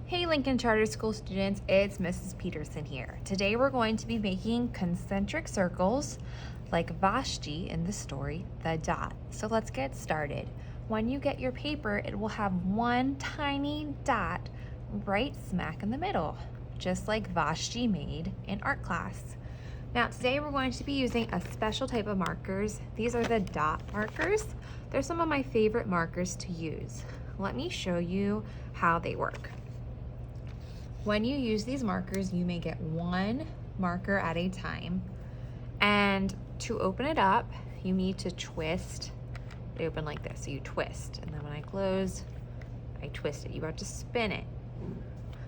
Hey Lincoln Charter School students, it's Mrs. Peterson here. Today we're going to be making concentric circles like Vashti in the story, The Dot. So let's get started. When you get your paper, it will have one tiny dot right smack in the middle, just like Vashti made in art class. Now today we're going to be using a special type of markers. These are the dot markers. They're some of my favorite markers to use. Let me show you how they work. When you use these markers, you may get one marker at a time. And to open it up, you need to twist it open like this. So you twist, and then when I close, I twist it. You have to spin it.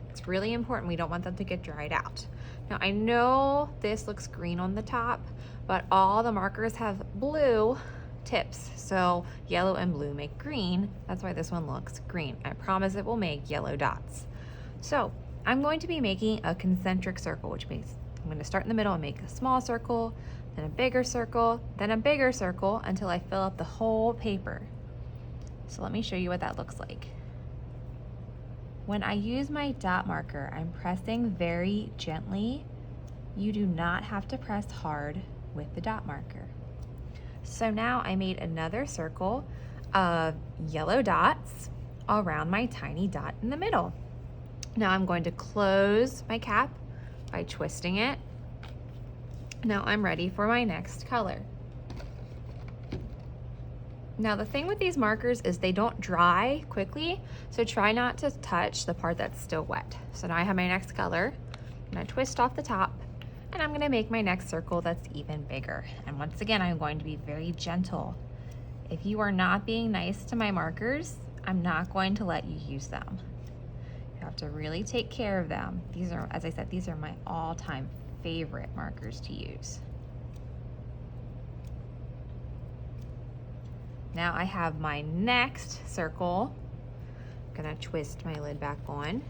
It's really important. We don't want that to get dried out. Now I know this looks green on the top, but all the markers have blue tips. So yellow and blue make green. That's why this one looks green. I promise it will make yellow dots. So I'm going to be making a concentric circle, which means I'm going to start in the middle and make a small circle, then a bigger circle, then a bigger circle until I fill up the whole paper. So let me show you what that looks like. When I use my dot marker, I'm pressing very gently. You do not have to press hard with the dot marker. So now I made another circle of yellow dots around my tiny dot in the middle. Now I'm going to close my cap by twisting it. Now I'm ready for my next color. Now the thing with these markers is they don't dry quickly, so try not to touch the part that's still wet. So now I have my next color. I'm going to twist off the top, and I'm going to make my next circle that's even bigger. And once again, I'm going to be very gentle. If you are not being nice to my markers, I'm not going to let you use them. You have to really take care of them. These are, as I said, these are my all-time favorite markers to use. Now I have my next circle. I'm gonna twist my lid back on.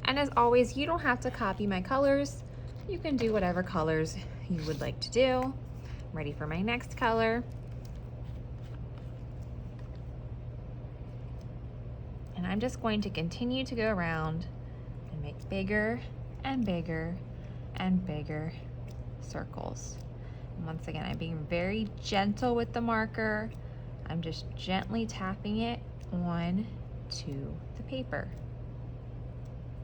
And as always, you don't have to copy my colors. You can do whatever colors you would like to do. I'm ready for my next color. And I'm just going to continue to go around and make bigger and bigger and bigger circles. And once again, I'm being very gentle with the marker. I'm just gently tapping it onto the paper.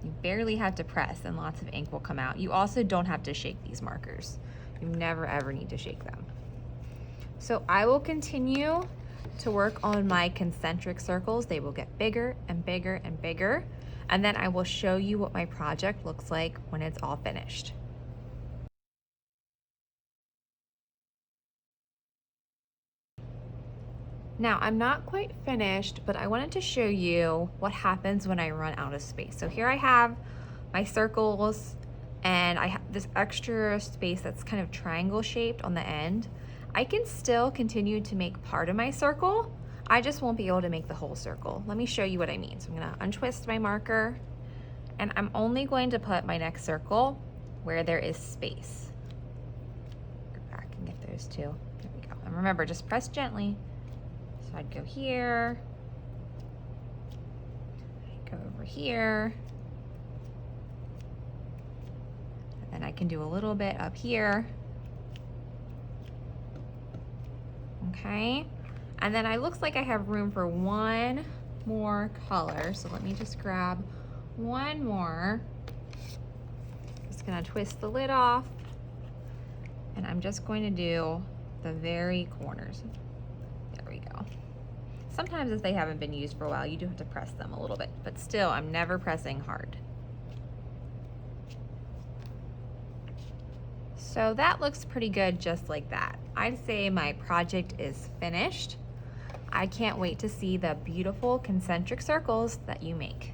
You barely have to press and lots of ink will come out. You also don't have to shake these markers. You never ever need to shake them. So I will continue to work on my concentric circles. They will get bigger and bigger and bigger, and then I will show you what my project looks like when it's all finished. Now I'm not quite finished, but I wanted to show you what happens when I run out of space. So here I have my circles, and I have this extra space that's kind of triangle shaped on the end. I can still continue to make part of my circle. I just won't be able to make the whole circle. Let me show you what I mean. So I'm gonna untwist my marker, and I'm only going to put my next circle where there is space. Go back and get those two. There we go. And remember, just press gently. So I'd go here, I'd go over here, and then I can do a little bit up here. Okay, and then it looks like I have room for one more color, so let me just grab one more. Just gonna twist the lid off, and I'm just going to do the very corners. There we go. Sometimes if they haven't been used for a while, you do have to press them a little bit, but still, I'm never pressing hard. So that looks pretty good just like that. I'd say my project is finished. I can't wait to see the beautiful concentric circles that you make.